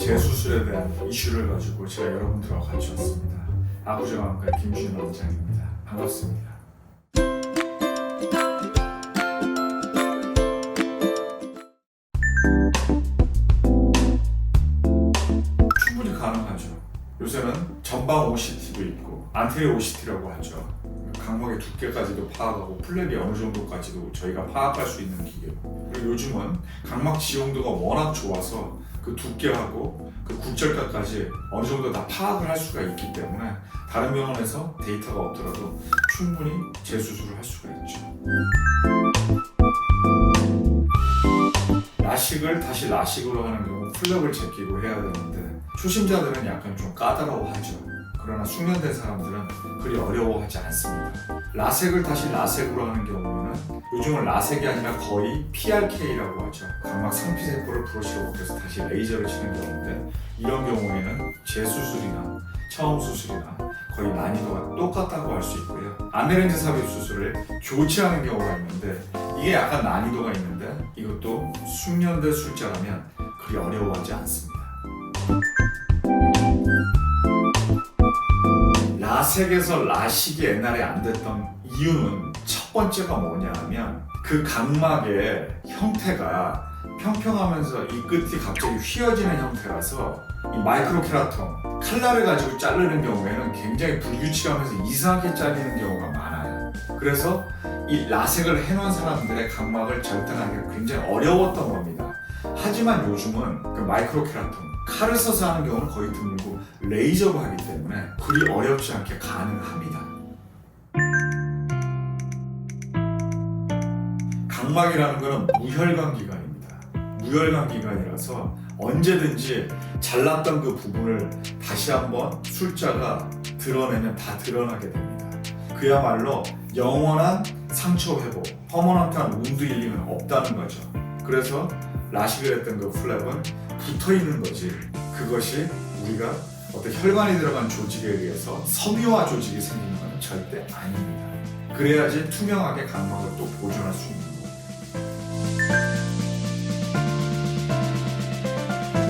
재수술에 대한 이슈를 가지고 제가 여러분들과 같이 왔습니다. 아구정형외과 김준현 원장입니다. 반갑습니다. 충분히 가능하죠. 요새는 전방 OCT도 있고 안테리어 OCT라고 하죠. 각막의 두께까지도 파악하고 플랩이 어느 정도까지도 저희가 파악할 수 있는 기계고, 그리고 요즘은 각막 지용도가 워낙 좋아서 그 두께하고 그 굴절가까지 어느 정도 다 파악을 할 수가 있기 때문에 다른 병원에서 데이터가 없더라도 충분히 재수술을 할 수가 있죠. 라식을 다시 라식으로 하는 경우 플랩을 제끼고 해야 되는데 초심자들은 약간 좀 까다로워하죠. 그러나 숙련된 사람들은 그리 어려워하지 않습니다. 라섹을 다시 라섹으로 하는 경우에는 요즘은 라섹이 아니라 거의 PRK라고 하죠. 각막 상피세포를 브러쉬로 벗겨서 다시 레이저를 치는 경우인데, 이런 경우에는 재수술이나 처음 수술이나 거의 난이도가 똑같다고 할 수 있고요. 안내렌즈 삽입 수술을 교체하는 경우가 있는데 이게 약간 난이도가 있는데 이것도 숙련된 술자라면 그리 어려워하지 않습니다. 라섹에서 라식이 옛날에 안 됐던 이유는 첫 번째가 뭐냐 하면 그 각막의 형태가 평평하면서 이 끝이 갑자기 휘어지는 형태라서 이 마이크로케라톤 칼날을 가지고 자르는 경우에는 굉장히 불규칙하면서 이상하게 잘리는 경우가 많아요. 그래서 이 라섹을 해놓은 사람들의 각막을 절단하기가 굉장히 어려웠던 겁니다. 하지만 요즘은 그 마이크로케라톤 칼을 써서 하는 경우는 거의 드물고 레이저로 하기 때문에 그리 어렵지 않게 가능합니다. 각막이라는 것은 무혈관 기관입니다. 무혈관 기관이라서 언제든지 잘랐던 그 부분을 다시 한번 술자가 드러내면 다 드러나게 됩니다. 그야말로 영원한 상처 회복, 퍼머넌트한 운드 힐링은 없다는 거죠. 그래서 라식을 했던 그 플랩은 붙어있는 거지, 그것이 우리가 어떤 혈관이 들어간 조직에 의해서 섬유화 조직이 생기는 건 절대 아닙니다. 그래야지 투명하게 각막을 또 보존할 수 있는 거예요.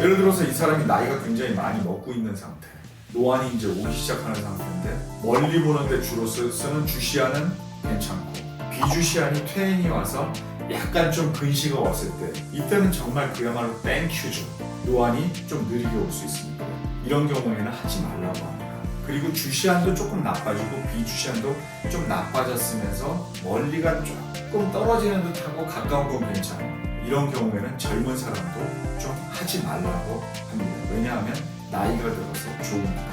예를 들어서 이 사람이 나이가 굉장히 많이 먹고 있는 상태, 노안이 이제 오기 시작하는 상태인데 멀리 보는데 주로 쓰는 주시안은 괜찮고 비주시안이 퇴행이 와서 약간 좀 근시가 왔을 때, 이때는 정말 그야말로 땡큐죠. 노안이 좀 느리게 올 수 있으니까 이런 경우에는 하지 말라고 합니다. 그리고 주시안도 조금 나빠지고 비주시안도 좀 나빠졌으면서 멀리가 조금 떨어지는 듯하고 가까운 건 괜찮아요. 이런 경우에는 젊은 사람도 좀 하지 말라고 합니다. 왜냐하면 나이가 들어서 좋으니까.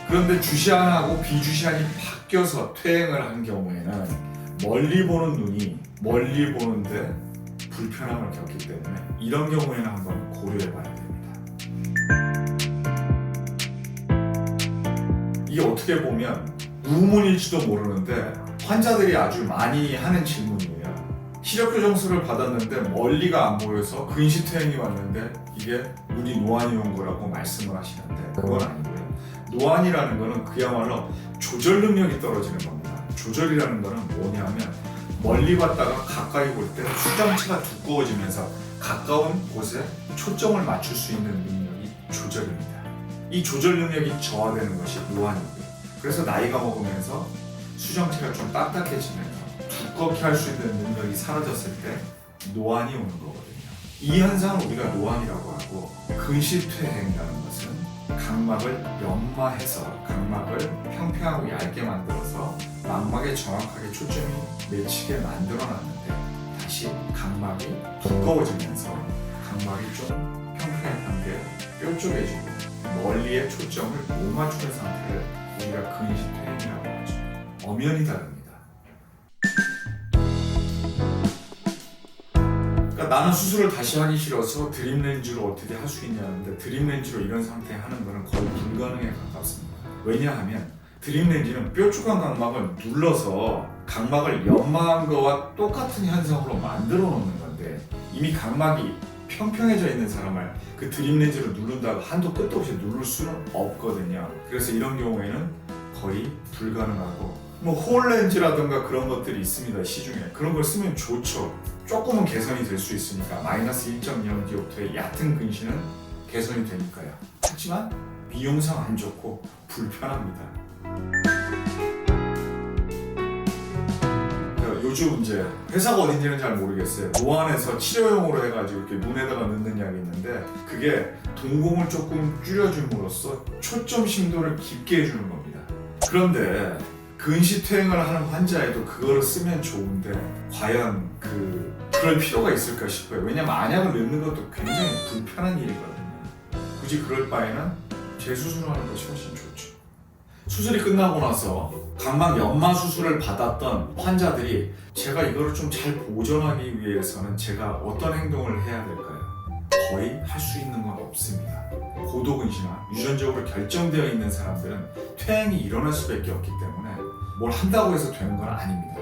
그런데 주시안하고 비주시안이 바뀌어서 퇴행을 한 경우에는 멀리 보는 눈이 멀리 보는데 불편함을 겪기 때문에 이런 경우에는 한번 고려해 봐야 됩니다. 이게 어떻게 보면 우문일지도 모르는데 환자들이 아주 많이 하는 질문이에요. 시력교정술을 받았는데 멀리가 안 보여서 근시퇴행이 왔는데 이게 눈이 노안이 온 거라고 말씀을 하시는데 그건 아니고요. 노안이라는 거는 그야말로 조절 능력이 떨어지는 겁니다. 조절이라는 거는 뭐냐면 멀리 봤다가 가까이 볼 때 수정체가 두꺼워지면서 가까운 곳에 초점을 맞출 수 있는 능력이 조절입니다. 이 조절 능력이 저하되는 것이 노안이고요. 그래서 나이가 먹으면서 수정체가 좀 딱딱해지면서 두껍게 할 수 있는 능력이 사라졌을 때 노안이 오는 거거든요. 이 현상을 우리가 노안이라고 하고, 근시퇴행이라는 것은 각막을 연마해서 각막을 평평하고 얇게 만들어서 망막에 정확하게 초점이 맺히게 만들어놨는데 다시 각막이 두꺼워지면서 각막이 좀 평평한 게 뾰족해지고 멀리에 초점을 못 맞추는 상태를 우리가 근시퇴행이라고 하죠. 엄연히 다릅니다. 그러니까 나는 수술을 다시 하기 싫어서 드림렌즈로 어떻게 할 수 있냐는데, 드림렌즈로 이런 상태에 하는 것은 거의 불가능에 가깝습니다. 왜냐하면 드림렌즈는 뾰족한 각막을 눌러서 각막을 연마한 거와 똑같은 현상으로 만들어 놓는 건데, 이미 각막이 평평해져 있는 사람을 그 드림렌즈로 누른다고 한도 끝도 없이 누를 수는 없거든요. 그래서 이런 경우에는 거의 불가능하고, 홀렌즈라든가 그런 것들이 있습니다. 시중에 그런 걸 쓰면 좋죠. 조금은 개선이 될 수 있으니까 마이너스 1.0 디옵터의 얕은 근시는 개선이 되니까요. 하지만 미용상 안 좋고 불편합니다. 요즘 이제 회사가 어딘지는 잘 모르겠어요. 노안에서 치료용으로 해가지고 이렇게 눈에다가 넣는 약이 있는데 그게 동공을 조금 줄여줌으로써 초점 심도를 깊게 해주는 겁니다. 그런데 근시퇴행을 하는 환자에도 그거를 쓰면 좋은데 과연 그럴 필요가 있을까 싶어요. 왜냐면 안약을 넣는 것도 굉장히 불편한 일이거든요. 굳이 그럴 바에는 재수술을 하는 것이 훨씬 좋죠. 수술이 끝나고 나서 각막 연마 수술을 받았던 환자들이 제가 이거를 좀 잘 보존하기 위해서는 제가 어떤 행동을 해야 될까요? 거의 할 수 있는 건 없습니다. 고도근시나 유전적으로 결정되어 있는 사람들은 퇴행이 일어날 수밖에 없기 때문에 뭘 한다고 해서 되는 건 아닙니다.